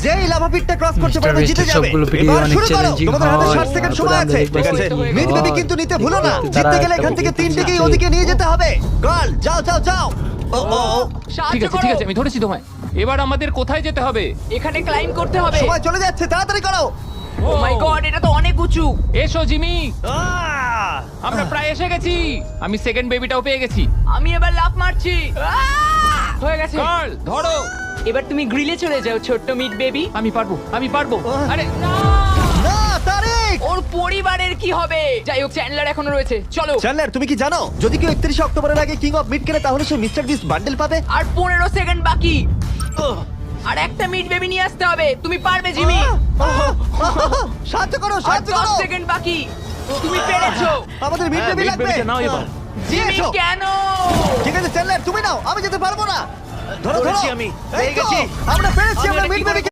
যেই lava পিটটা cross করতে পারবে Mr. জিতে Beast যাবে। সবগুলো video এবার অনেক শুরু করো, challenging তোমাদের হাতে হয়। 60 সেকেন্ড তারপরে সময় আমরা আছে, দেখবো ঠিক আছে? সত্যি মিড হয়। বেবি কিন্তু নিতে ভুলো না, তারা জিততে গেলে একটা এখান থেকে বুদ্ধি তিনটেকেই দিচ্ছে। ওদিকে নিয়ে যেতে হবে। গার্ল যাও যাও যাও। ও ও ও, ঠিক আছে ঠিক আছে আমি ধরেছি তোমায়। এবার আমাদের কোথায় যেতে হবে? এখানে ক্লাইম্ব করতে হবে। সময় চলে যাচ্ছে, তাড়াতাড়ি করো। ও মাই গড, এটা তো অনেক উঁচু। এসো জিমি, আহ! আমরা প্রায় এসে গেছি। আমি সেকেন্ড বেবিটাও পেয়ে গেছি। আমি এবার লাফ মারছি। হয়ে গেছে। কার্ল ধরো। এবার তুমি গ্রিলে চলে যাও, ছোট্ট মিট বেবি। আমি পারবো আমি পারবো। আরে না! না তারিক। ওর পরিবারের কি হবে? যাই হোক, চ্যান্ডলার এখনো রয়েছে, চলো। চ্যান্ডলার তুমি কি জানো যদি কেউ 31 অক্টোবরের আগে কিং অফ মিড কেনে তাহলে সে মিস্টার বিস্ট বান্ডেল পাবে? আর 15 সেকেন্ড বাকি। আর একটা মিট বেবি নিয়ে আসতে হবে। তুমি পারবে জিমি। সাহায্য করো, আর সাহায্য 10 করো। সেকেন্ড বাকি। তুমি পেরেছো। আমাদের মিড বেবি লাগবে। নাও এবার। জিমি এসো। কেন? ঠিক আছে চ্যান্ডলার তুমি নাও, আমি যেতে পারবো না। ধরো ধরো ধরেছি আমি, এই পেয়ে তো, গেছি। আমরা পেরেছি, আমি আমরা এটা মিড কি করে বেবি